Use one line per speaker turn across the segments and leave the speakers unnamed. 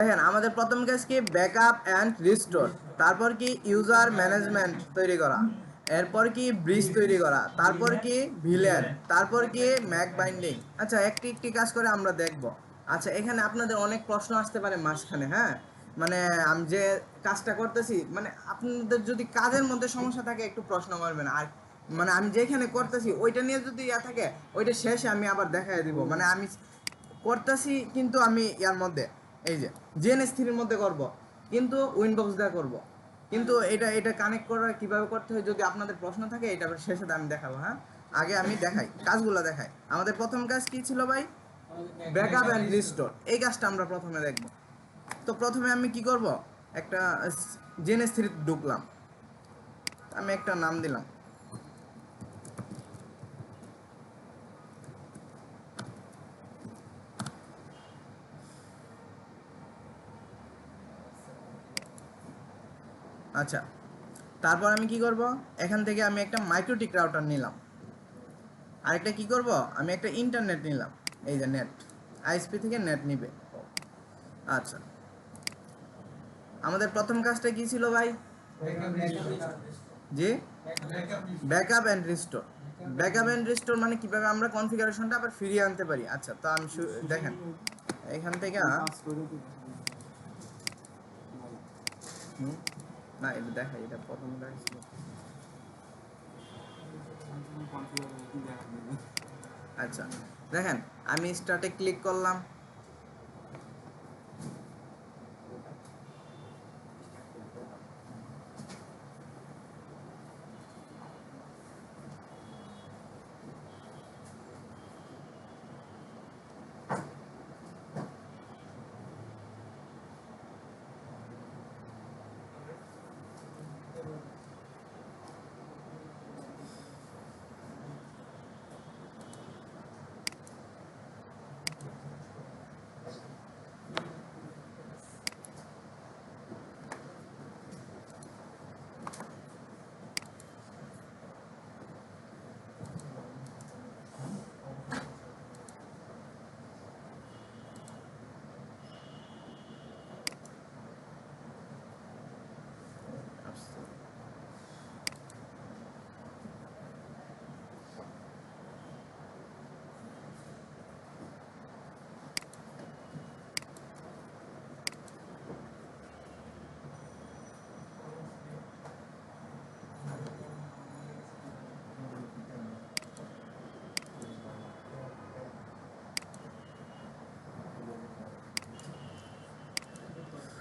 দেখেন আমাদের প্রথম কাজ কি ব্যাকআপ অ্যান্ড রিস্টোর, তারপর কি ইউজার ম্যানেজমেন্ট তৈরি করা, এরপর কি ব্রিজ তৈরি করা, তারপর কি ভিলেন, তারপর কি ম্যাক বাইন্ডিং। আচ্ছা একটি একটি কাজ করে আমরা দেখব। আচ্ছা এখানে আপনাদের অনেক প্রশ্ন আসতে পারে মাঝখানে, হ্যাঁ মানে আমি যে কাজটা করতেছি মানে আপনাদের যদি কাজের মধ্যে সমস্যা থাকে একটু প্রশ্ন করবেন, আর মানে আমি যেখানে করতেছি ওইটা নিয়ে যদি ইয়া থাকে ওইটা শেষে আমি আবার দেখাই দিব। মানে আমি করতেছি কিন্তু আমি ইয়ার মধ্যে এই যে জিএনএস3 এর মধ্যে করব, কিন্তু উইনবক্স দিয়ে করব, কিন্তু এটা এটা কানেক্ট করা কিভাবে করতে হয় যদি আপনাদের প্রশ্ন থাকে এটা আবার শেষে আমি দেখাবো। হ্যাঁ আগে আমি দেখাই কাজগুলো দেখাই। আমাদের প্রথম কাজ কি ছিল ভাই? Backup and restore. এই কাজটা আমরা প্রথমে দেখব। তো প্রথমে আমি কি করব, একটা জিএনএস3 ঢুকলাম, আমি একটা নাম দিলাম। আচ্ছা তারপর আমি কি করব, এখান থেকে আমি একটা মাইক্রোটিক রাউটার নিলাম, আরেকটা কি করব, আমি একটা ইন্টারনেট নিলাম, এই যে নেট, আইএসপি থেকে নেট নিবে। আচ্ছা আমাদের প্রথম কাজটা কি ছিল ভাই? জি backup and restore. Backup and restore মানে কিভাবে আমরা কনফিগারেশনটা আবার ফিরিয়ে আনতে পারি। আচ্ছা তো আমি দেখেন এখান থেকে না এটা দেখাই, এটা প্রথম দেখাইছিল। আচ্ছা দেখেন আমি স্টার্টে ক্লিক করলাম,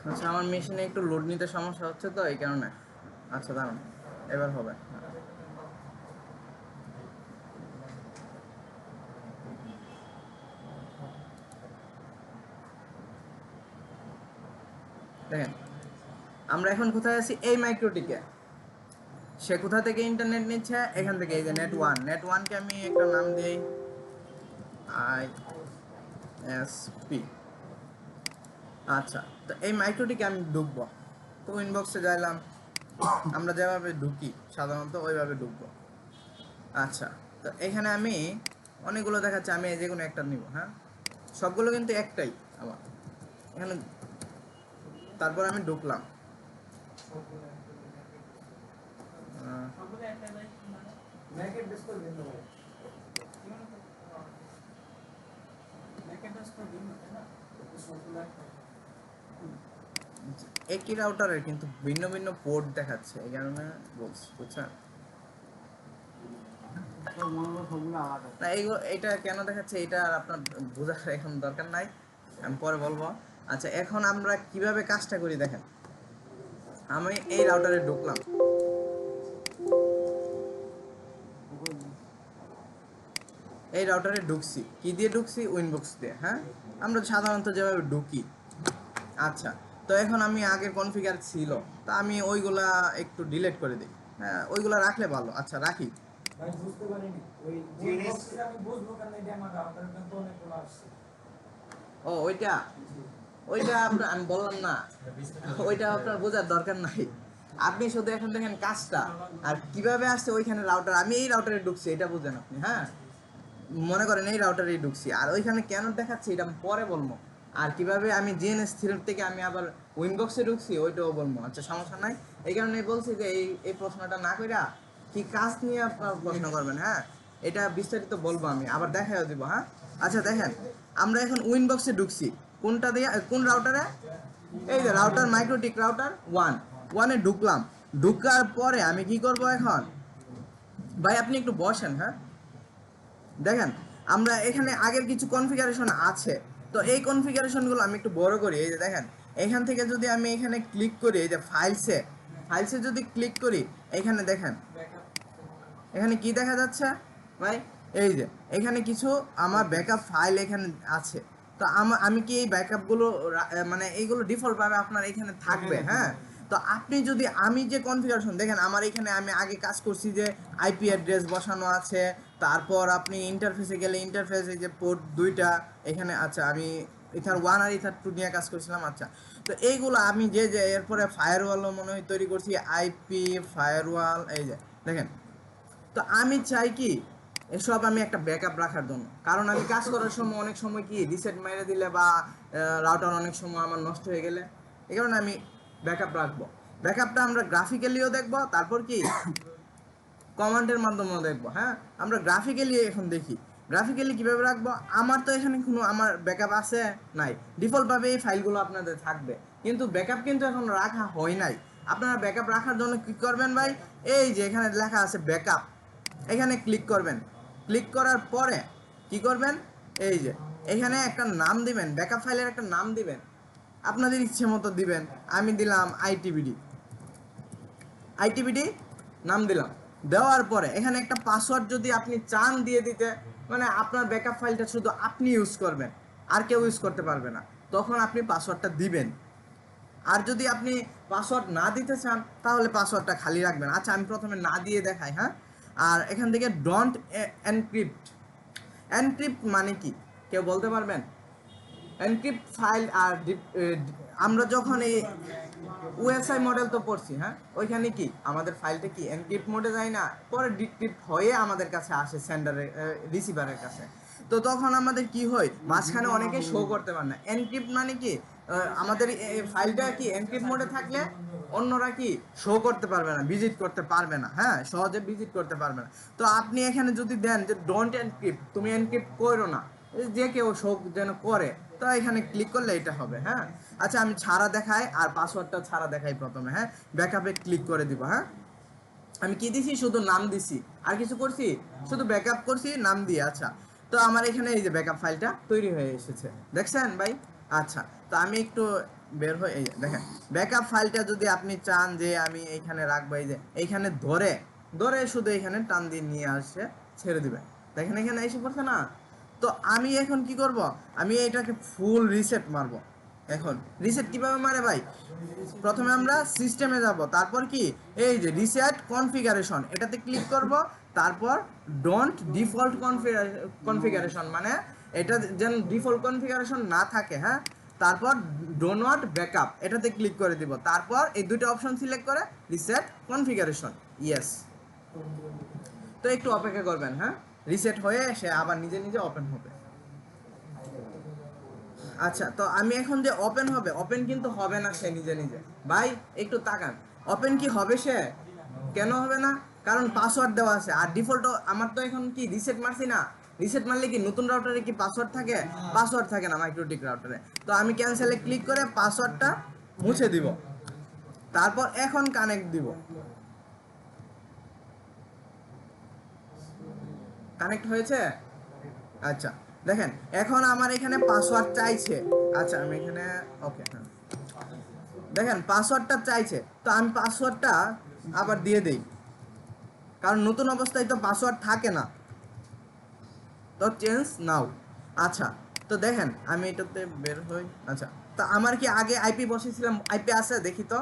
আচ্ছা আমার মেশিনে একটু লোড নিতে সমস্যা হচ্ছে তো এই কারণে। আচ্ছা দাঁড়ান এবার হবে। দেখেন আমরা এখন কোথায় আছি, এই মাইক্রোটিকে। সে কোথা থেকে ইন্টারনেট নিচ্ছে, এখান থেকে, এই যে নেট ওয়ান। নেট ওয়ানকে আমি একটা নাম দিই আইএসপি। আচ্ছা তো এই মাইক্রোটিকে আমি ঢুকবো, তো ইনবক্সে যাইলাম, আমরা যেভাবে ঢুকি সাধারণত ওইভাবে ঢুকবো। আচ্ছা তো এখানে আমি অনেকগুলো দেখাচ্ছে, আমি যে কোনো একটা নিব। হ্যাঁ সবগুলো কিন্তু একটাই আমার এখানে। তারপর আমি ঢুকলাম, একই রাউটারের কিন্তু ভিন্ন ভিন্ন পোর্ট দেখাচ্ছে, এই কারণে বলছি, বুঝছেন? না এইটা কেন দেখাচ্ছে এটা আর আপনার বোঝার এখন দরকার নাই, আমি পরে বলবো। আচ্ছা এখন আমরা কিভাবে কাজটা করি দেখেন, আমি এই রাউটারে ঢুকলাম, এই রাউটারে ঢুকছি, কি দিয়ে ঢুকছি? উইনবক্স দিয়ে। হ্যাঁ আমরা সাধারণত যেভাবে ঢুকি। আচ্ছা তো এখন আমি আগের কনফিগার ছিল, তা আমি ওইগুলা একটু ডিলিট করে দিই। হ্যাঁ ওইগুলা রাখলে ভালো। আচ্ছা রাখি।
ভাই বুঝতে পারিনি ওই জিএনএস আমি বুঝবো কেন এটা আমার রাউটার কিন্তু অনেকগুলো আসছে।
ও ওইটা ওইটা আপনার আমি বললাম না, ওইটা আপনার বোঝার দরকার নাই। আপনি শুধু এখন দেখেন কাজটা আর কিভাবে আসছে ওইখানে রাউটার, আমি এই রাউটারে ঢুকছি এটা বুঝেন আপনি। হ্যাঁ মনে করেন এই রাউটারে ঢুকছি আর ওইখানে কেন দেখাচ্ছে এটা আমি পরে বলবো। আর কিভাবে আমি জিএনএস থ্রেড থেকে আমি আবার উইনবক্সে ঢুকছি ওইটাও বলবো। আচ্ছা, সমস্যা নাই। এই কারণে বলছি যে এই প্রশ্নটা না কইরা কি কাজ নিয়ে আপনার প্রশ্ন করবেন। হ্যাঁ, এটা বিস্তারিত বলবো, আমি আবার দেখাইও দিব। হ্যাঁ, আচ্ছা দেখেন, আমরা এখন উইনবক্সে ঢুকছি কোনটা দিয়ে, কোন রাউটারে, এই যে রাউটার মাইক্রোটিক রাউটার ওয়ানে ঢুকলাম। ঢুকার পরে আমি কি করব এখন, ভাই আপনি একটু বসেন। হ্যাঁ, দেখেন আমরা এখানে আগের কিছু কনফিগারেশন আছে, তো এই কনফিগারেশনগুলো আমি একটু বড় করি। এই যে দেখেন, এখান থেকে যদি আমি এখানে ক্লিক করি, এই যে ফাইলসে যদি ক্লিক করি, এখানে দেখেন এখানে কি দেখা যাচ্ছে ভাই, এই যে এখানে কিছু আমার ব্যাকআপ ফাইল এখানে আছে। তো আমি কি এই ব্যাকআপগুলো মানে এইগুলো ডিফল্টভাবে আপনার এখানে থাকবে। হ্যাঁ, তো আপনি যদি, আমি যে কনফিগারেশন দেখেন আমার এখানে, আমি আগে কাজ করছি যে আইপি অ্যাড্রেস বসানো আছে, তারপর আপনি ইন্টারফেসে গেলে ইন্টারফেস, এই যে পোর্ট দুইটা এখানে। আচ্ছা, আমি ইথার 1 আর ইথার 2 নিয়ে কাজ করছিলাম। আচ্ছা, তো এইগুলো আমি যে এরপরে ফায়ারওয়ালও মনে হয় তৈরি করছি, আইপি ফায়ারওয়াল, এই যে দেখেন। তো আমি চাই কি এসব আমি একটা ব্যাকআপ রাখার জন্য, কারণ আমি কাজ করার সময় অনেক সময় কি রিসেট মেরে দিলে বা রাউটার অনেক সময় আমার নষ্ট হয়ে গেলে, এই কারণে আমি ব্যাকআপ রাখবো। ব্যাকআপটা আমরা গ্রাফিক্যালিও দেখবো, তারপর কি কমান্ডের মাধ্যমেও দেখবো। হ্যাঁ, আমরা গ্রাফিক্যালি এখন দেখি গ্রাফিক্যালি কীভাবে রাখবো। আমার তো এখানে কোনো আমার ব্যাকআপ আছে নাই, ডিফল্টভাবে এই ফাইলগুলো আপনাদের থাকবে, কিন্তু ব্যাকআপ কিন্তু এখন রাখা হয় নাই। আপনারা ব্যাকআপ রাখার জন্য কী করবেন ভাই, এই যে এখানে লেখা আছে ব্যাকআপ, এখানে ক্লিক করবেন। ক্লিক করার পরে কি করবেন, এই যে এখানে একটা নাম দিবেন, ব্যাকআপ ফাইলের একটা নাম দিবেন, আপনাদের ইচ্ছে মতো দিবেন। আমি দিলাম আইটিবিডি নাম দিলাম। দেওয়ার পরে এখানে একটা পাসওয়ার্ড যদি আপনি চান দিয়ে দিতে, মানে আপনার ব্যাকআপ ফাইলটা শুধু আপনি ইউজ করবেন, আর কেউ ইউজ করতে পারবে না, তখন আপনি পাসওয়ার্ডটা দিবেন। আর যদি আপনি পাসওয়ার্ড না দিতে চান তাহলে পাসওয়ার্ডটা খালি রাখবেন। আচ্ছা, আমি প্রথমে না দিয়ে দেখাই। হ্যাঁ, আর এখান থেকে ডোন্ট এনক্রিপ্ট, এনক্রিপ্ট মানে কি কেউ বলতে পারবেন? এনক্রিপ্ট ফাইল আর আমরা যখন এই ওএসআই মডেল তো পড়ছি, হ্যাঁ, ওইখানে কি আমাদের ফাইলটা কি এনক্রিপ্ট মোডে যায় না, পরে ডিক্রিপ্ট হয়ে আমাদের কাছে আসে সেন্ডারের, রিসিভারের কাছে। তো তখন আমাদের কি হয়, মাঝখানে অনেকে শো করতে পারে না। এনক্রিপ্ট মানে কি, আমাদের ফাইলটা কি এনক্রিপ্ট মোডে থাকলে অন্যরা কি শো করতে পারবে না, ভিজিট করতে পারবে না। হ্যাঁ, সহজে ভিজিট করতে পারবে না। তো আপনি এখানে যদি দেন যে ডোন্ট এনক্রিপ্ট, তুমি এনক্রিপ্ট করো না, যে কেউ শো যেন করে, তো এখানে ক্লিক করলে এটা হবে। হ্যাঁ, আচ্ছা আমি ছাড়া দেখাই আর পাসওয়ার্ডটা ছাড়া দেখাই প্রথমে। হ্যাঁ, ব্যাকআপে ক্লিক করে দিব। হ্যাঁ, আমি কি দিছি, শুধু নাম দিছি, আর কিছু করছি, শুধু ব্যাকআপ করছি নাম দিয়ে। আচ্ছা, তো আমার এখানে এই যে ব্যাকআপ ফাইলটা তৈরি হয়ে এসেছে, দেখছেন ভাই? আচ্ছা, তো আমি একটু বের হয়ে, এই যে দেখেন ব্যাকআপ ফাইলটা যদি আপনি চান যে আমি এইখানে রাখবো, এই যে এইখানে ধরে ধরে শুধু এখানে টান দিয়ে নিয়ে আসে ছেড়ে দিবেন। দেখেন এখানে এসে পড়ছে না? তো আমি এখন কি করব, আমি এটাকে ফুল রিসেট মারবো। এখন রিসেট কিভাবে মারে ভাই, প্রথমে আমরা সিস্টেমে যাব, তারপর কি এই যে রিসেট কনফিগারেশন এটাতে ক্লিক করব, তারপর ডোন্ট ডিফল্ট কনফিগারেশন, মানে এটা যেন ডিফল্ট কনফিগারেশন না থাকে। হ্যাঁ, তারপর ডো নট ব্যাকআপ এটাতে ক্লিক করে দিব, তারপর এই দুটো অপশন সিলেক্ট করে রিসেট কনফিগারেশন, ইয়েস। তো একটু অপেক্ষা করবেন। হ্যাঁ, রিসেট হয়ে সে আবার নিজে নিজে ওপেন হবে। আচ্ছা, তো আমি এখন যে ওপেন হবে, ওপেন কিন্তু হবে না সে নিজে নিজে। ভাই একটু তাকান, ওপেন কি হবে সে? কেন হবে না? কারণ পাসওয়ার্ড দেওয়া আছে। আর ডিফল্ট আমার তো এখন কি রিসেট মারছি না, রিসেট মারলে কি নতুন রাউটারে কি পাসওয়ার্ড থাকে? পাসওয়ার্ড থাকে না মাইক্রোটিক রাউটারে। তো আমি ক্যান্সেলে ক্লিক করে পাসওয়ার্ডটা মুছে দিব, তারপর এখন কানেক্ট দিব। কানেক্ট হয়েছে? আচ্ছা, দেখেন এখন আমার এখানে পাসওয়ার্ড চাইছে। আচ্ছা, আমি এখানে ওকে, হ্যাঁ, দেখেন পাসওয়ার্ডটা চাইছে, তো আমি পাসওয়ার্ডটা আবার দিয়ে দেই, কারণ নতুন অবস্থায় তো পাসওয়ার্ড থাকে না। তো চেঞ্জ নাও। আচ্ছা, তো দেখেন আমি এটাতে বের হই। আচ্ছা, তো আমার কি আগে আইপি বসেছিলাম, আইপি আছে দেখি তো,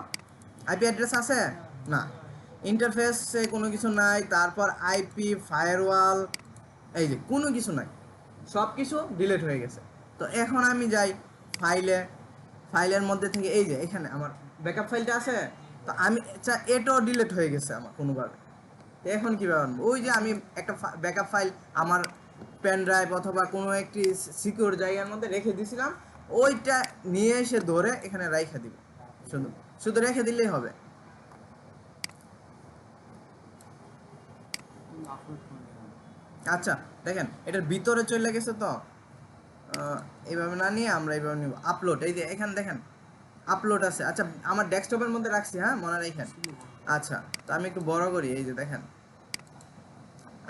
আইপি অ্যাড্রেস আছে না, ইন্টারফেসে কোনো কিছু নাই, তারপর আইপি ফায়ারওয়াল, এই যে কোনো কিছু নাই, সব কিছু ডিলিট হয়ে গেছে। তো এখন আমি যাই ফাইলে, ফাইলের মধ্যে থেকে এই যে এখানে আমার ব্যাকআপ ফাইলটা আছে, তো আমি এটাও ডিলিট হয়ে গেছে আমার কোনোভাবে। তো এখন কীভাবে আনবো, ওই যে আমি একটা ব্যাকআপ ফাইল আমার পেন ড্রাইভ অথবা কোনো একটি সিকিউর জায়গার মধ্যে রেখে দিয়েছিলাম, ওইটা নিয়ে এসে ধরে এখানে রাইখা দিব, শুধু শুধু রেখে দিলেই হবে। আচ্ছা দেখেন এটার ভিতরে চলে গেছে তো, এইভাবে না নিয়ে আমরা এইভাবে নিব আপলোড। এই যে এখানে দেখেন আপলোড আছে। আচ্ছা আমার ডেস্কটপের মধ্যে রাখছি, হ্যাঁ মনে রাখেন। আচ্ছা তো আমি একটু বড় করি, এই যে দেখেন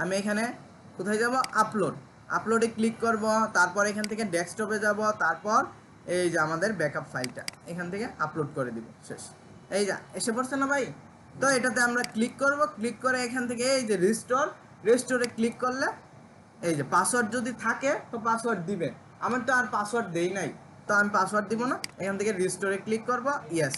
আমি এখানে কোথায় যাব, আপলোড, আপলোডে ক্লিক করব, তারপর এখান থেকে ডেস্কটপে যাব, তারপর এই যে আমাদের ব্যাকআপ ফাইলটা এখান থেকে আপলোড করে দিব, শেষ। এই যা এসে পড়ছে না ভাই? তো এটাতে আমরা ক্লিক করব, ক্লিক করে এখান থেকে এই যে রিস্টোরে ক্লিক করলে এই যে পাসওয়ার্ড যদি থাকে তো পাসওয়ার্ড দিবেন। আমার তো আর পাসওয়ার্ড দেই নাই, তো আমি পাসওয়ার্ড দিব না, এখান থেকে রিস্টোরে ক্লিক করব, ইয়েস।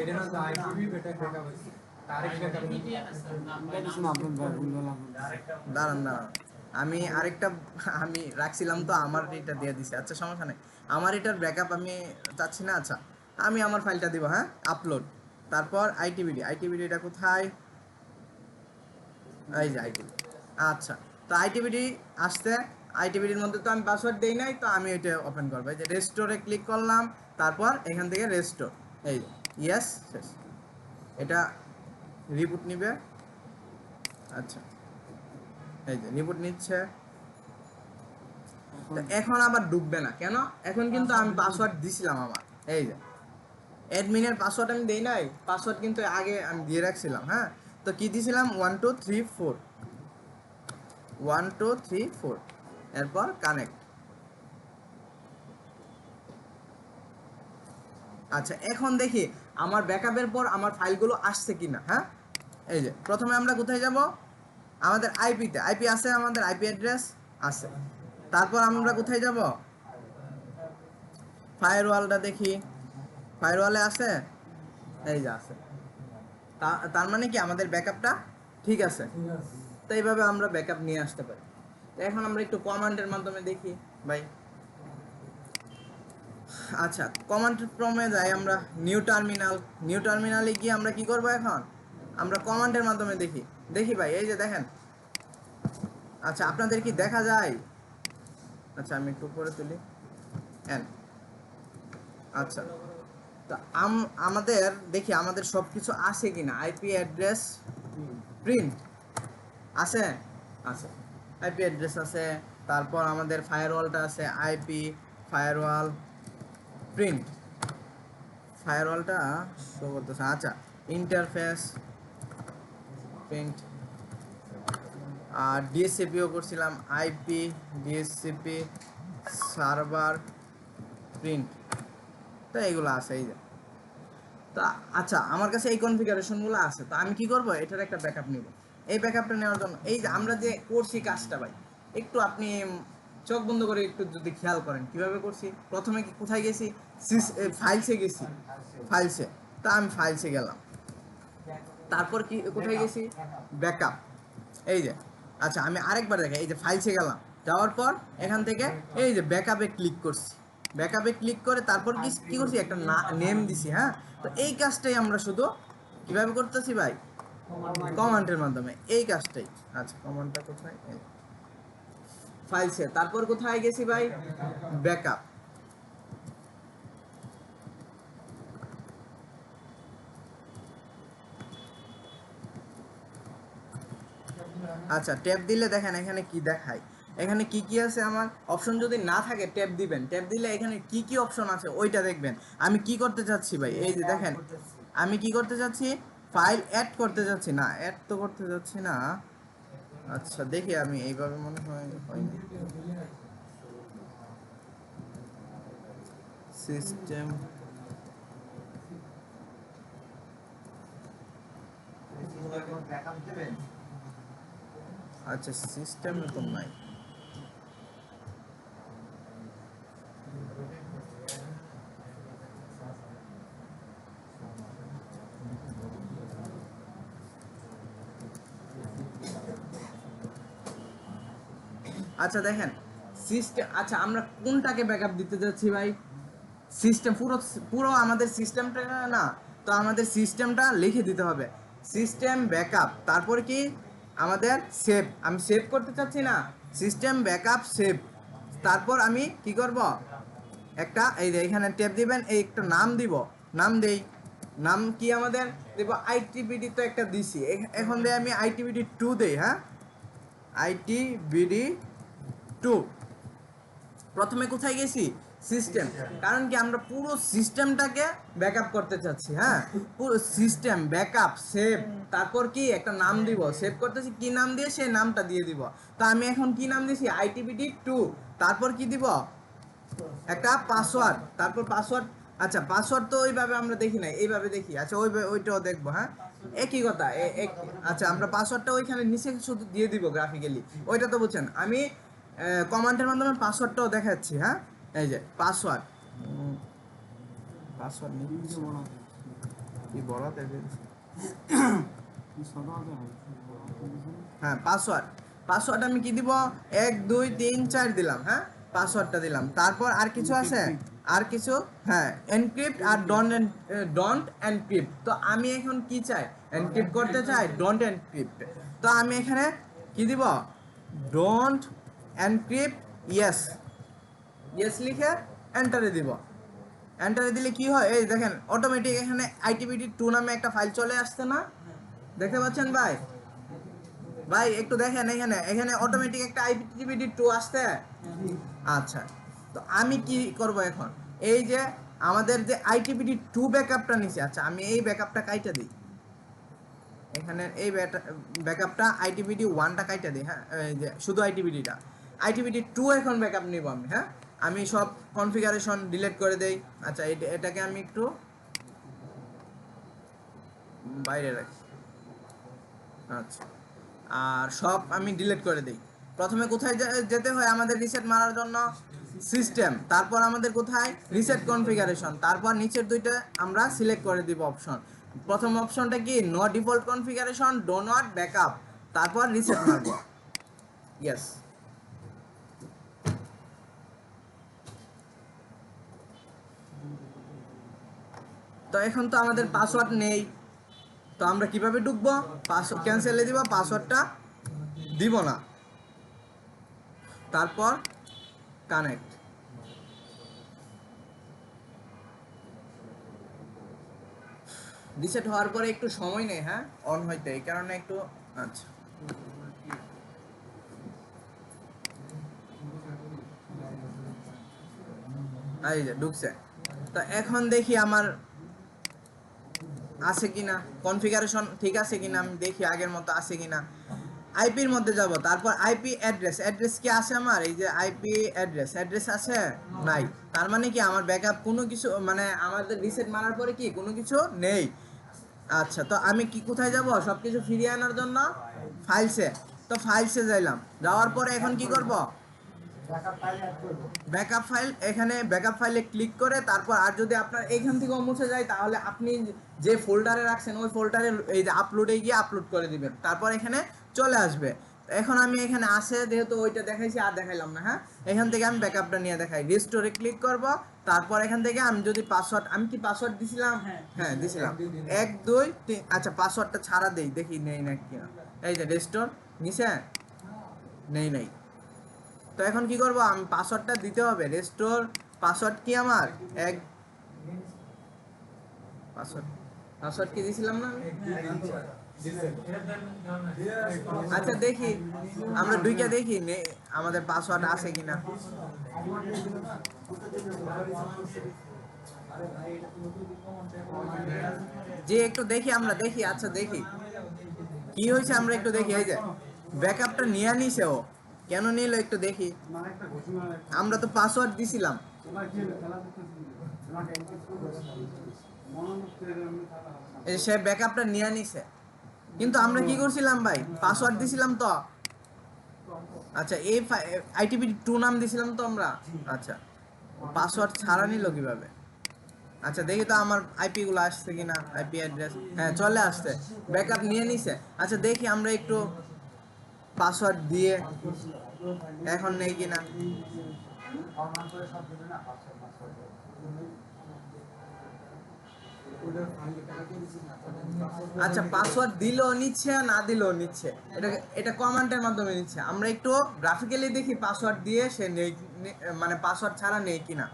এটা না তো আইটিভি ব্যাকআপ আছে ডাইরেক্ট
দাঁড়ান দাঁড়ান, আমি আরেকটা আমি রাখছিলাম তো, আমার এটা দিয়ে দিছি। আচ্ছা সমস্যা নেই, আমার এটার ব্যাকআপ আমি চাচ্ছি না। আচ্ছা আমি আমার ফাইলটা দিব, হ্যাঁ আপলোড, তারপর আইটিবিডিটা কোথায়, এই যে আইটিবিডি। আচ্ছা তো আইটিবিডি আসতে, আইটিবিডির মধ্যে তো আমি পাসওয়ার্ড দেই নাই, তো আমি এটা ওপেন করবো। এই যে রেস্টোরে ক্লিক করলাম, তারপর এখান থেকে রেস্টোর, এই ইয়েস, শেষ। এটা রিবুট নিবে। আচ্ছা এই যে রিবুট নিচ্ছে, তো এখন আবার ঢুকবে না কেন, এখন কিন্তু আমি পাসওয়ার্ড দিছিলাম আমার, এই যে অ্যাডমিনের পাসওয়ার্ড আমি দেই নাই, পাসওয়ার্ড কিন্তু আগে আমি দিয়ে রাখছিলাম। হ্যাঁ তো কি দিছিলাম, 1234 1234, এরপর কানেক্ট। আচ্ছা এখন দেখি আমার ব্যাকআপের পর আমার ফাইলগুলো আসছে কিনা। হ্যাঁ এই যে প্রথমে আমরা কোথায় যাব, আমাদের আইপিতে, আইপি আছে, আমাদের আইপি অ্যাড্রেস আছে। তারপর আমরা কোথায় যাব, ফায়ারওয়ালটা দেখি, ফায়ারওয়ালে আছে, এই যে আছে। তার মানে কি আমাদের ব্যাকআপটা ঠিক আছে। তো এইভাবে আমরা ব্যাকআপ নিয়ে আসতে পারি। তো এখন আমরা একটু কমান্ডের মাধ্যমে দেখি ভাই। আচ্ছা কমান্ড প্রমে যাই আমরা, নিউ টার্মিনালে গিয়ে আমরা কি করব, এখন আমরা কমান্ডের মাধ্যমে দেখি। দেখি ভাই এই যে দেখেন, আচ্ছা আপনাদের কি দেখা যায়? আচ্ছা আমি একটু উপরে তুলি, এন। আচ্ছা তো আমাদের দেখি আমাদের সব কিছু আছে কিনা, আইপি অ্যাড্রেস প্রিন্ট আছে, আছে আইপি অ্যাড্রেস আছে, তারপর আমাদের ফায়ারওয়ালটা আছে, আইপি ফায়ারওয়াল প্রিন্ট, ফায়ারওয়ালটা শো করতেছে। আচ্ছা ইন্টারফেস প্রিন্ট, আর ডিএসসিপিও করছিলাম, আইপি ডিএসসিপি সার্ভার প্রিন্ট, তো এইগুলো আছে এই যে। তো আচ্ছা আমার কাছে এই কনফিগারেশনগুলো আছে, তো আমি কি করব, এটার একটা ব্যাকআপ নিব। এই ব্যাকআপটা নেওয়ার জন্য এই যে আমরা যে করছি কাজটা ভাই, একটু আপনি চোখ বন্ধ করে একটু যদি খেয়াল করেন কিভাবে করছি। প্রথমে কি কোথায় গেছি, ফাইলসে গেছি, ফাইলসে, তা আমি ফাইলসে গেলাম, তারপর কি কোথায় গেছি, ব্যাকআপ, এই যে। আচ্ছা আমি আরেকবার দেখাই, এই যে ফাইলসে গেলাম, যাওয়ার পর এখান থেকে এই যে ব্যাকআপে ক্লিক করছি, ব্যাকআপে ক্লিক করে তারপর কি করছি, একটা নেম দিছি। হ্যাঁ তো এই কাজটাই আমরা শুধু কিভাবে করতেছি ভাই, কমান্ডের মাধ্যমে, এই কাজটাই। আচ্ছা কমান্ডটা কোথায়, ফাইলসে, তারপর কোথায় গেছি ভাই, ব্যাকআপ। আচ্ছা ট্যাব দিলে দেখেন এখানে কি দেখায়, এখানে কি কি আছে আমার অপশন। যদি না থাকে ট্যাব দিবেন, ট্যাব দিলে এখানে কি কি অপশন আছে ওইটা দেখবেন। আমি কি করতে চাচ্ছি ভাই, এই যে দেখেন আমি কি করতে চাচ্ছি, ফাইল অ্যাড করতে যাচ্ছি, না অ্যাড তো করতে যাচ্ছি না। আচ্ছা দেখি আমি এইভাবে মনে হয় হয়নি, সিস্টেম, আচ্ছা সিস্টেমে তো নাই। আচ্ছা দেখেন সিস্টেম, আচ্ছা আমরা কোনটাকে ব্যাকআপ দিতে যাচ্ছি ভাই, সিস্টেম, পুরো পুরো আমাদের সিস্টেমটা না, তো আমাদের সিস্টেমটা লিখে দিতে হবে, সিস্টেম ব্যাকআপ, তারপর কি আমাদের সেভ, আমি সেভ করতে চাচ্ছি না, সিস্টেম ব্যাকআপ সেভ। তারপর আমি কি করব, একটা এই যে এখানে ট্যাব দিবেন, এই একটা নাম দিব, নাম দেই, নাম কি আমাদের দেব আইটিবিডি, তো একটা দিছি, এখন দেই আমি আইটিবিডি 2 দেই, হ্যাঁ আইটিবিডি 2। প্রথমে কোথায় গেছি, সিস্টেম, কারণ কি আমরা পুরো সিস্টেমটাকে ব্যাকআপ করতে চাচ্ছি, হ্যাঁ পুরো সিস্টেম ব্যাকআপ সেভ, তারপর কি একটা নাম দিব, সেভ করতেছি কি নাম দিয়ে, সেই নামটা দিয়ে দিব। তো আমি এখন কি নাম দিছি, আইটিবিডি 2, তারপর কি দিব, একটা পাসওয়ার্ড, তারপর পাসওয়ার্ড। আচ্ছা পাসওয়ার্ড তো ওইভাবে আমরা দেখি না, এইভাবে দেখি, আচ্ছা ওইটাও দেখবো, হ্যাঁ একই কথা আচ্ছা আমরা পাসওয়ার্ডটা ওইখানে নিচে শুধু দিয়ে দিব গ্রাফিক্যালি, ওইটা তো বুঝছেন। আমি কমান্ডের মাধ্যমে পাসওয়ার্ডটাও দেখাচ্ছি, হ্যাঁ এই যে পাসওয়ার্ড, পাসওয়ার্ড কি বড় হ্যাঁ পাসওয়ার্ড, পাসওয়ার্ড আমি কি দিব, 1 2 3 4 দিলাম, হ্যাঁ পাসওয়ার্ডটা দিলাম। তারপর আর কিছু আছে, আর কিছু, হ্যাঁ এনক্রিপ্ট আর ডোন্ট এনক্রিপ্ট। তো আমি এখন কি চাই, এনক্রিপ্ট করতে চাই, ডোন্ট এনক্রিপ্ট। তো আমি এখানে কি দিব, ডোন্ট এনক্রিপ্ট, ইয়েস, ইয়েস লিখে এন্টারে দিব। এন্টারে দিলে কি হয়, এই দেখেন অটোমেটিক এখানে আইটিবিডি 2 নামে একটা ফাইল চলে আসছে না, দেখতে পাচ্ছেন ভাই, ভাই একটু দেখেন এখানে, এখানে অটোমেটিক একটা আইটিবিডি 2 আসছে। আচ্ছা তো আমি কি করব এখন, এই যে আমাদের যে আইটিবিডি 2 ব্যাকআপটা নিছে, আচ্ছা আমি এই ব্যাকআপটা কাইটা দিই, এখানে এই ব্যাকআপটা আইটিবিডি 1টা কাইটা দিই, হ্যাঁ এই যে শুধু আইটিবিডিটা, আইটিবিডি 2 এখন ব্যাকআপ নিব আমি, হ্যাঁ আমি সব কনফিগারেশন ডিলিট করে দেই। আচ্ছা এটাকে আমি একটু বাইরে রাখি, আচ্ছা আর সব আমি ডিলিট করে দিই। প্রথমে কোথায় যেতে হয় আমাদের রিসেট মারার জন্য, সিস্টেম, তারপর আমাদের কোথায় রিসেট কনফিগারেশন, তারপর নিচের দুইটা আমরা সিলেক্ট করে দিব অপশন। প্রথম অপশনটা কি, no default configuration, do not backup, তারপর রিসেট মারব, ইয়েস। তো এখন তো আমাদের পাসওয়ার্ড নেই, তো আমরা কিভাবে ঢুকবো, পাসওয়ার্ড ক্যান্সেলে দিব, পাসওয়ার্ডটা দিব না, তারপর কানেক্ট। রিসেট হওয়ার পরে একটু সময় নেই, হ্যাঁ অন হইতে, এই কারণে একটু, আচ্ছা এই যে ঢুকছে। তো এখন দেখি আমার আছে কিনা, কনফিগারেশন ঠিক আছে কিনা, আমি দেখি আগের মতো আছে কিনা। আইপির মধ্যে যাব, তারপর আইপি অ্যাড্রেস, অ্যাড্রেস কি আছে আমার, এই যে আইপি অ্যাড্রেস, অ্যাড্রেস আছে নাই, তার মানে কি আমার ব্যাকআপ কোনো কিছু, মানে আমাদের রিসেট মারার পরে কি কোনো কিছু নেই। আচ্ছা তো আমি কি কোথায় যাব, সব কিছু ফিরিয়ে আনার জন্য ফাইলসে, তো ফাইলসে যাইলাম, যাওয়ার পরে এখন কি করব, ব্যাকআপ ফাইল, এখানে ব্যাকআপ ফাইলে ক্লিক করে, তারপর আর যদি আপনার এইখান থেকেও মুছে যায়, তাহলে আপনি যে ফোল্ডারে রাখছেন ওই ফোল্ডারে এই যে আপলোডে গিয়ে আপলোড করে দিবেন, তারপর এখানে চলে আসবে। এখন আমি এখানে আসে যেহেতু ওইটা দেখাইছি আর দেখাইলাম না, হ্যাঁ এখান থেকে আমি ব্যাকআপটা নিয়ে দেখাই, রিস্টোরে ক্লিক করব, তারপর এখান থেকে আমি যদি পাসওয়ার্ড, আমি কি পাসওয়ার্ড দিছিলাম, হ্যাঁ দিছিলাম 1 2 3, আচ্ছা পাসওয়ার্ডটা ছাড়া দেই, দেখি নেই না কি, এই যে রিস্টোর নিচে নেই নেই। তো এখন কি করব, আমি পাসওয়ার্ডটা দিতে হবে, রেস্টোর পাসওয়ার্ড কি আমার এক, পাসওয়ার্ড, পাসওয়ার্ড কি দিছিলাম না আমি? আচ্ছা দেখি, আমরা দুইটা দেখি আমাদের পাসওয়ার্ড আছে কিনা, যে একটু দেখি, আমরা দেখি, আচ্ছা দেখি কি হয়েছে, আমরা একটু দেখি। এই যে ব্যাকআপটা নিয়ে নিছে ও, কেন নিল একটু দেখি, আমরা তো পাসওয়ার্ড দিছিলাম, সে ব্যাকআপটা নিয়ে নিছে, কিন্তু আমরা কি করছিলাম ভাই, পাসওয়ার্ড দিছিলাম তো। আচ্ছা এই আইটিবিডি 2 নাম দিছিলাম তো আমরা, আচ্ছা পাসওয়ার্ড ছাড়া নিল কিভাবে, আচ্ছা দেখি তো আমার আইপি গুলো আসছে কিনা, আইপি অ্যাড্রেস, হ্যাঁ চলে আসছে, ব্যাকআপ নিয়ে নিছে। আচ্ছা দেখি আমরা একটু পাসওয়ার্ড দিয়ে এখন নেই কিনা, আচ্ছা পাসওয়ার্ড দিলেও নিচ্ছে না দিলেও নিচ্ছে, এটা এটা কমান্ডের মাধ্যমে নিচ্ছে। আমরা একটু গ্রাফিক্যালি দেখি পাসওয়ার্ড দিয়ে সে নেই মানে পাসওয়ার্ড ছাড়া নেই কিনা।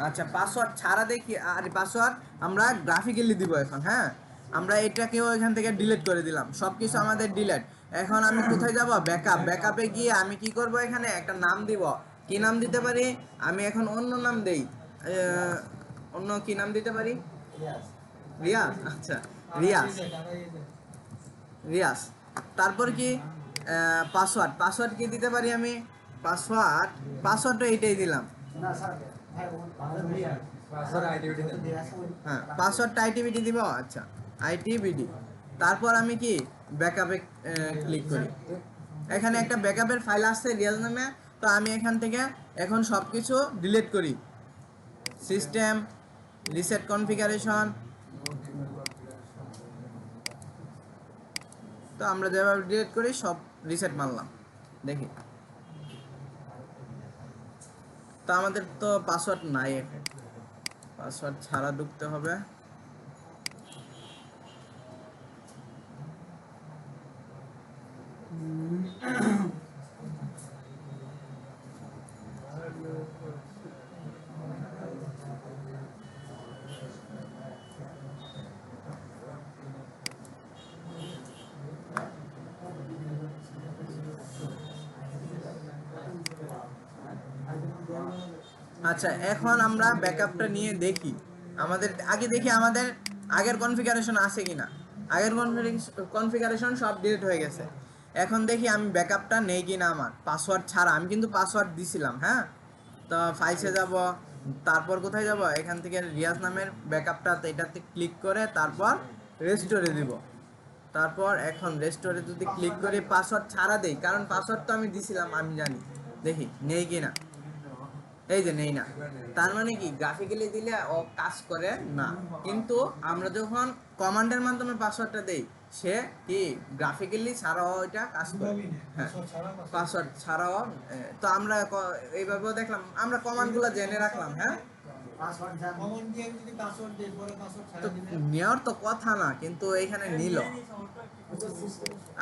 আচ্ছা পাসওয়ার্ড ছাড়া দেখি, আর পাসওয়ার্ড আমরা গ্রাফিক্যালি দিব এখন। হ্যাঁ আমরা এটাকেও এখান থেকে ডিলিট করে দিলাম, সব কিছু আমাদের ডিলিট। এখন আমি কোথায় যাব, ব্যাকআপ। ব্যাকআপে গিয়ে আমি কি করব, এখানে একটা নাম দিব। কি নাম দিতে পারি, আমি এখন অন্য নাম দেই। অন্য কি নাম দিতে পারি, রিয়াজ। আচ্ছা রিয়াজ, রিয়াজ। তারপর কি পাসওয়ার্ড, পাসওয়ার্ড কি দিতে পারি আমি, পাসওয়ার্ড, পাসওয়ার্ডটা এইটাই দিলাম। হ্যাঁ পাসওয়ার্ডটা আইটিবিডি দিব। আচ্ছা আইটিবিডি। তারপর আমি কি ব্যাকআপে ক্লিক করি। এখানে একটা ব্যাকআপের ফাইল আসছে রিয়াজ নামে, তো আমি এখান থেকে এখন সব কিছু ডিলিট করি। সিস্টেম, রিসেট কনফিগারেশন, তো আমরা যেভাবে ডিলিট করি সব রিসেট মারলাম। দেখি তো আমাদের তো পাসওয়ার্ড নাই, এখন পাসওয়ার্ড ছাড়া ঢুকতে হবে। আচ্ছা এখন আমরা ব্যাকআপটা নিয়ে দেখি, আমাদের আগে দেখি আমাদের আগের কনফিগারেশন আছে কিনা। আগের কনফিগারেশন সব ডিলিট হয়ে গেছে। এখন দেখি আমি ব্যাকআপটা নেই কিনা আমার পাসওয়ার্ড ছাড়া। আমি কিন্তু পাসওয়ার্ড দিছিলাম। হ্যাঁ তো ফাইলসে যাব, তারপর কোথায় যাব, এখান থেকে রিয়াজ নামের ব্যাকআপটা, এটাতে ক্লিক করে তারপর রেস্টোরে দিব। তারপর এখন রেস্টোরে যদি ক্লিক করে পাসওয়ার্ড ছাড়া দেই, কারণ পাসওয়ার্ড তো আমি দিছিলাম, আমি জানি। দেখি নেই কিনা, এই যে নেই না। তার মানে কি গ্রাফিক্যালি দিলে ও কাজ করে না, কিন্তু আমরা যখন কমান্ডের মাধ্যমে পাসওয়ার্ডটা দেই সে কি গ্রাফিক্যালি ছাড়াও এটা কাজ করে। হ্যাঁ পাসওয়ার্ড ছাড়াও। তো আমরা এইভাবেও দেখলাম, আমরা কমান্ডগুলো জেনে রাখলাম। হ্যাঁ তো নেওয়ার তো কথা না, কিন্তু এইখানে নিল।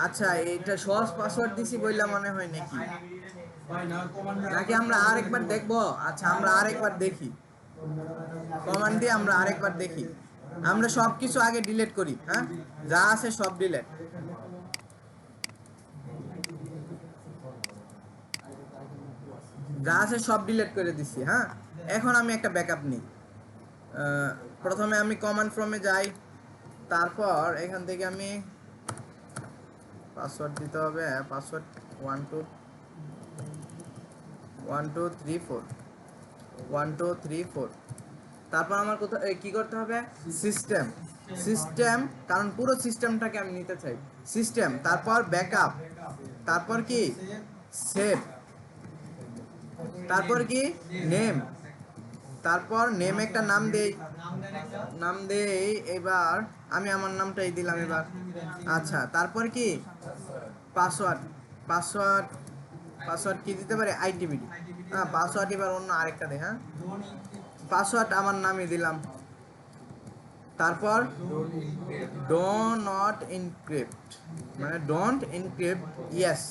আচ্ছা এটা সহজ পাসওয়ার্ড দিছি বললা মনে হয় নাকি, নাকি আমরা আরেকবার দেখবো। আচ্ছা আমরা আরেকবার দেখি, কমান্ড দিয়ে আমরা আরেকবার দেখি। আমরা সব কিছু আগে ডিলিট করি। হ্যাঁ যা আছে সব ডিলিট, যা আছে সব ডিলিট করে দিছি। হ্যাঁ এখন আমি একটা ব্যাকআপ নিই। প্রথমে আমি কমান্ড ফ্রমে যাই, তারপর এখান থেকে আমি পাসওয়ার্ড দিতে হবে। পাসওয়ার্ড 1 2 1 2 3 4 1 2 3 4। তারপর আমার কোথায় কি করতে হবে, সিস্টেম, সিস্টেম, কারণ পুরো সিস্টেমটাকে আমি নিতে চাই। সিস্টেম, তারপর ব্যাকআপ, তারপর কি সেভ, তারপর কি নেম, তারপর নেম একটা নাম দেই, নাম দেই। এবার আমি আমার নামটাই দিলাম এবার। আচ্ছা তারপর কি পাসওয়ার্ড, পাসওয়ার্ড, পাসওয়ার্ড কি দিতে পারে, আইটিবিডি। হ্যাঁ পাসওয়ার্ড এবার অন্য আরেকটা দে। হ্যাঁ পাসওয়ার্ড আমার নামই দিলাম। তারপর ডো নট এনক্রিপ্ট, মানে ডোন্ট এনক্রিপ্ট, ইয়েস।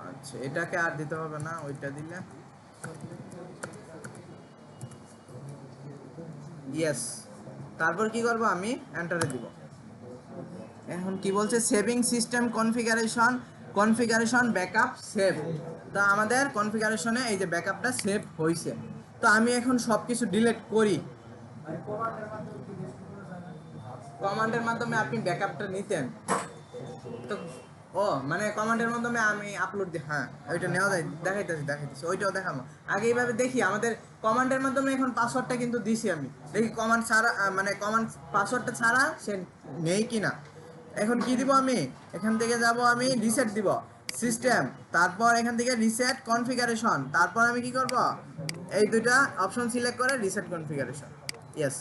আচ্ছা এটাকে আর দিতে হবে না, ওইটা দিলে ইয়েস। তারপর কি করব, আমি এন্টারে দিব। এখন কি বলছে, saving system configuration, configuration backup save. তো আমাদের কনফিগারেশনে এই যে ব্যাকআপটা সেভ হয়েছে। তো আমি এখন সব কিছু ডিলিট করি। কমান্ডের মাধ্যমে আপনি ব্যাকআপটা নিতেন তো, ও মানে কমান্ডের মাধ্যমে আমি আপলোড দিই। হ্যাঁ ওইটা নেওয়া যায়, দেখাইতেছি দেখাইতেছি, ওইটাও দেখাবো। আগে এইভাবে দেখি আমাদের কমান্ডের মাধ্যমে এখন পাসওয়ার্ডটা কিন্তু দিছি আমি, দেখি কমান্ড ছাড়া মানে কমান্ড পাসওয়ার্ডটা ছাড়া সে নেই কিনা। এখন কি দিব, আমি এখান থেকে যাব, আমি রিসেট দিব সিস্টেম, তারপর এখান থেকে রিসেট কনফিগারেশন, তারপর আমি কি করব, এই দুইটা অপশন সিলেক্ট করে রিসেট কনফিগারেশন, ইয়েস।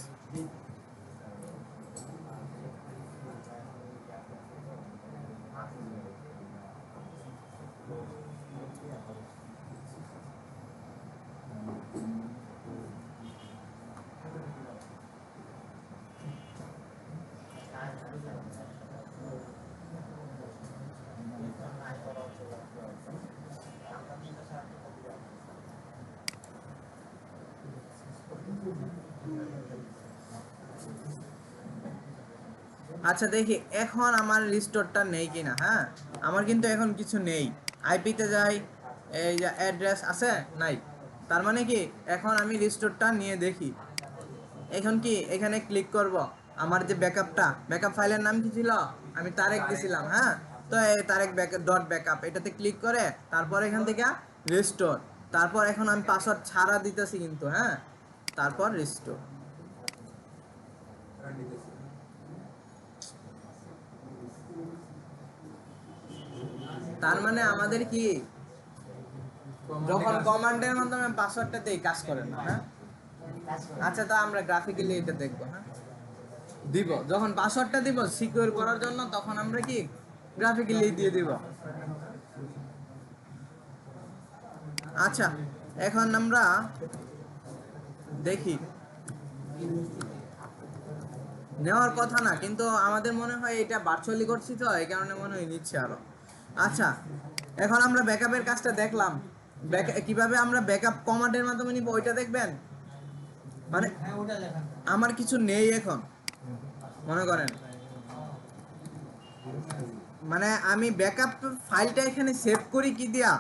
আচ্ছা দেখি এখন আমার রিস্টোরটা নেই কিনা। হ্যাঁ, আমার কিন্তু এখন কিছু নেই। আইপিতে যাই, এই যে অ্যাড্রেস আছে নাই, তার মানে কি এখন আমি রিস্টোরটা নিয়ে দেখি। এখন কি এখানে ক্লিক করব, আমার যে ব্যাকআপ ফাইলের নাম কি ছিল, আমি তারেক দিছিলাম। হ্যাঁ, তো এই তারেক ডট ব্যাকআপ এটাতে ক্লিক করে তারপর এখান থেকে রিস্টোর, তারপর এখন আমি পাসওয়ার্ড ছাড়া দিতেছি কিন্তু। হ্যাঁ, তারপর রিস্টোর। তার মানে আমাদের কি যখন কমান্ডের মাধ্যমে পাসওয়ার্ডটা দেই কাজ করে না। হ্যাঁ, আচ্ছা তো আমরা গ্রাফিক্যালি এটা দেখবো। হ্যাঁ, দিব যখন পাসওয়ার্ডটা দিব সিকিউর করার জন্য, তখন আমরা কি গ্রাফিক্যালি দিয়ে দিব। আচ্ছা এখন আমরা দেখি, নেওয়ার কথা না কিন্তু আমাদের মনে হয় এটা ভার্চুয়ালি করছি তো এই কারণে মনে হয় নিচ্ছে আরো। আচ্ছা এখন আমরা ব্যাকআপের কাজটা দেখলাম, কিভাবে আমরা ব্যাকআপ কমান্ডের মাধ্যমে নিব ওইটা দেখবেন। মানে আমার কিছু নেই এখন, মনে করেন মানে আমি ব্যাকআপ ফাইলটা এখানে সেভ করি কি দিয়া,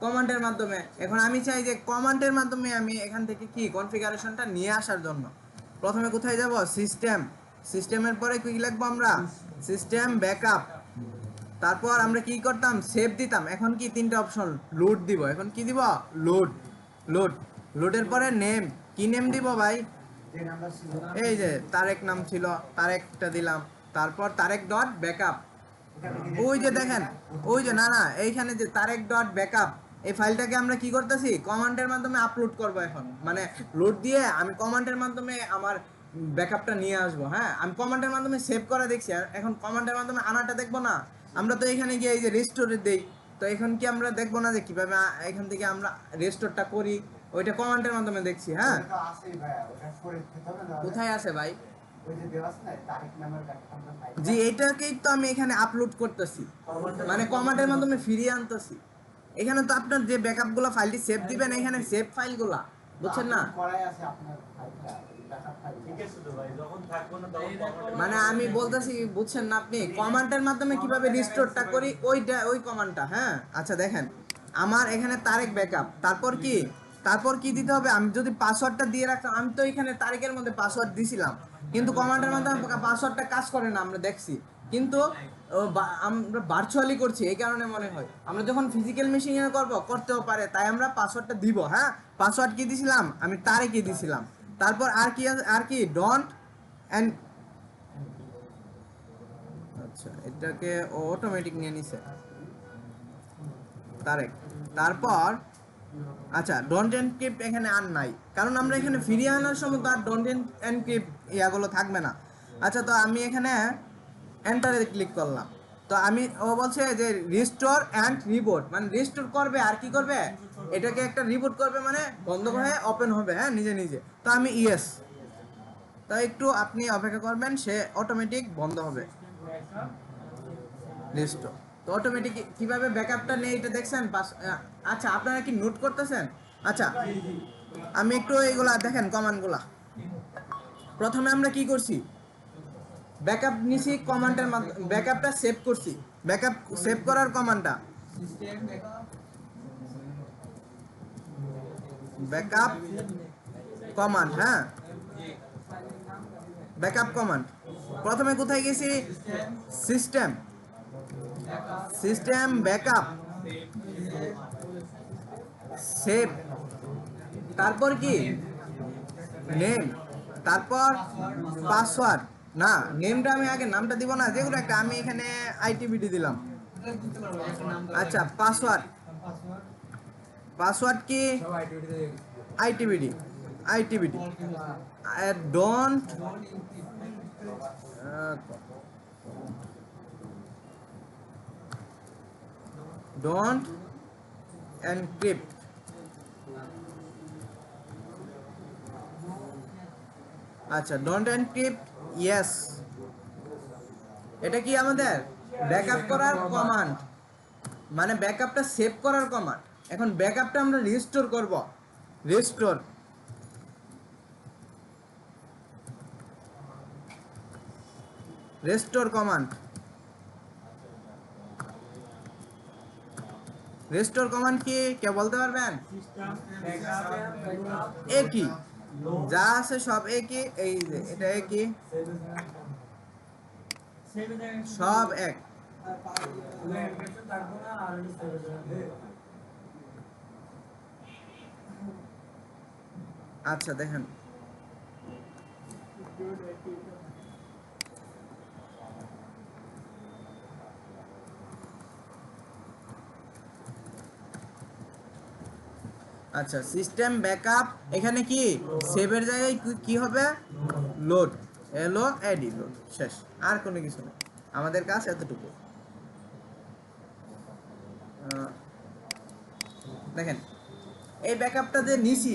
কমান্ডের মাধ্যমে। এখন আমি চাই যে কমান্ডের মাধ্যমে আমি এখান থেকে কি কনফিগারেশনটা নিয়ে আসার জন্য প্রথমে কোথায় যাব, সিস্টেমের পরে কি লিখবো আমরা, সিস্টেম ব্যাকআপ। তারপর আমরা কি করতাম, সেভ দিতাম। এখন কি তিনটা অপশন, লোড দিব। এখন কি দিব, লোড। লোড লোডের পরে নেম, কি নেম দিব ভাই, এই যে তারেক নাম ছিল, তারেকটা দিলাম। তারপর তারেক ডট ব্যাকআপ, ওই যে দেখেন, ওই যে না না এইখানে যে তারেক ডট ব্যাকআপ, এই ফাইলটাকে আমরা কি করতেছি কমান্ডের মাধ্যমে আপলোড করব। এখন মানে লোড দিয়ে আমি কমান্ডের মাধ্যমে আমার ব্যাকআপটা নিয়ে আসবো। হ্যাঁ, আমি কমান্ডের মাধ্যমে সেভ করে দেখছি, আর এখন কমান্ডের মাধ্যমে আনাটা দেখবো না। আমরা তো এখানে গিয়ে এই যে রেস্টোরে দেই, তো এখন কি আমরা দেখবো না যে কিভাবে এখান থেকে আমরা রেস্টোরটা করি, ওইটা কমান্ডের মাধ্যমে দেখছি। হ্যাঁ, কোথায় আছে ভাই, জি এটাকেই তো আমি এখানে আপলোড করতেছি, মানে কমান্ডের মাধ্যমে ফিরিয়ে আনতেছি। এখানে তো আপনার যে ব্যাকআপগুলো ফাইলটি সেভ দিবেন, এখানে সেভ ফাইলগুলা, বুঝছেন না। মানে আমি বলতেছি বুঝছেন না আপনি, কমান্ডের মাধ্যমে কিভাবে রিস্টোরটা করি ওইটা, ওই কমান্ডটা। হ্যাঁ, আচ্ছা দেখেন আমার এখানে তারেক ব্যাকআপ, তারপর কি দিতে হবে, আমি যদি পাসওয়ার্ডটা দিয়ে রাখতাম, আমি তো এখানে তারিখের মধ্যে পাসওয়ার্ড দিছিলাম, কিন্তু কমান্ডের মাধ্যমে পাসওয়ার্ডটা কাজ করে না আমরা দেখছি। কিন্তু আমরা ভার্চুয়ালি করছি এই কারণে মনে হয়, আমরা যখন ফিজিক্যাল মেশিনে করতেও পারে, তাই আমরা পাসওয়ার্ডটা দিব। হ্যাঁ, পাসওয়ার্ড কি দিছিলাম, আমি তারেকই দিছিলাম। তারপর আর কি ডন্ট এন্ড, আচ্ছা এটাকে অটোমেটিক নিয়ে নিছে তারেক। তারপর আচ্ছা ডন্ট এনক্রিপ্ট এখানে আর নাই, কারণ আমরা এখানে ফিরিয়ে আনার সময় তো আর ডন্ট এনক্রিপ্ট ইয়াগুলো থাকবে না। আচ্ছা তো আমি এখানে এন্টারে ক্লিক করলাম, তো আমি ও বলছে যে রিস্টোর অ্যান্ড রিবোট, মানে রিস্টোর করবে আর কি করবে, এটাকে একটা রিবোট করবে, মানে বন্ধ হয়ে ওপেন হবে। হ্যাঁ, নিজে নিজে। তো আমি ইয়েস, তো একটু আপনি অপেক্ষা করবেন, সে অটোমেটিক বন্ধ হবে রিস্টোর। তো অটোমেটিক কিভাবে ব্যাকআপটা নেই এটা দেখছেন। আচ্ছা আপনারা কি নোট করতেছেন। আচ্ছা আমি একটু এইগুলা দেখেন কমান্ডগুলা। প্রথমে আমরা কি করছি, ব্যাকআপ নিছি কমান্ডের মাধ্যমে, ব্যাকআপটা সেভ করছি। ব্যাকআপ সেভ করার কমান্ডটা ব্যাকআপ কমান্ড। হ্যাঁ, ব্যাকআপ কমান্ড প্রথমে কোথায় গেছি, সিস্টেম ব্যাকআপ সেভ, তারপর কি নেম, তারপর পাসওয়ার্ড। না নেমটা আমি আগে নামটা দিব না, যেগুলো একটা আমি এখানে আইটিবিডি দিলাম। আচ্ছা পাসওয়ার্ড কি আইটিবিডি, ডোন্ট এনক্রিপ্ট। আচ্ছা ডোন্ট এনক্রিপ্ট, ইয়েস। এটা কি আমাদের ব্যাকআপ করার কমান্ড, মানে ব্যাকআপটা সেভ করার কমান্ড। এখন ব্যাকআপটা আমরা রিস্টোর করব, restore. Restore command, restore command কি কেউ বলতে পারবেন?
সিস্টেম ব্যাকআপ এন্ড
একই, যা আছে সব একই, এই যে এটা একই, সব এক। আচ্ছা দেখেন, আচ্ছা সিস্টেম ব্যাকআপ এখানে কি সেভের জায়গায় কি হবে? লোড, এলো এডি, লোড, শেষ, আর কোনো কিছু না, আমাদের কাজ এতটুকু। দেখেন এই ব্যাকআপটা যে নিছি,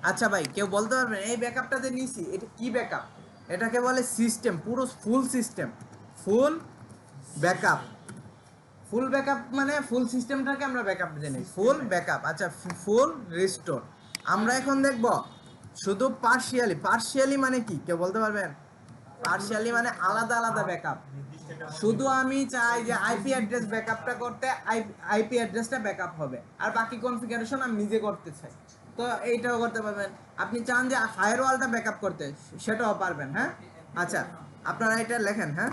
আচ্ছা ভাই কেউ বলতে পারবেন এই ব্যাকআপটা যে নিছি এটা কি ব্যাকআপ? এটাকে বলে সিস্টেম, পুরো ফুল সিস্টেম, ফুল ব্যাকআপ। ফুল ব্যাকআপ মানে ফুল সিস্টেমটাকে আমরা ব্যাকআপ জানি, ফুল ব্যাকআপ। আচ্ছা ফুল রিস্টোর আমরা এখন দেখব শুধু পার্শিয়ালি। পার্শিয়ালি মানে কি কেউ বলতে পারবেন? পার্শিয়ালি মানে আলাদা আলাদা ব্যাকআপ। শুধু আমি চাই যে আইপি অ্যাড্রেস ব্যাকআপটা করতে, আইপি অ্যাড্রেসটা ব্যাকআপ হবে, আর বাকি কনফিগারেশন আমি নিজে করতে চাই, তো এইটাও করতে পারবেন। আপনি চান যে ফায়ারওয়ালটা ব্যাকআপ করতে, সেটাও পারবেন। হ্যাঁ আচ্ছা আপনারা এটা লেখেন। হ্যাঁ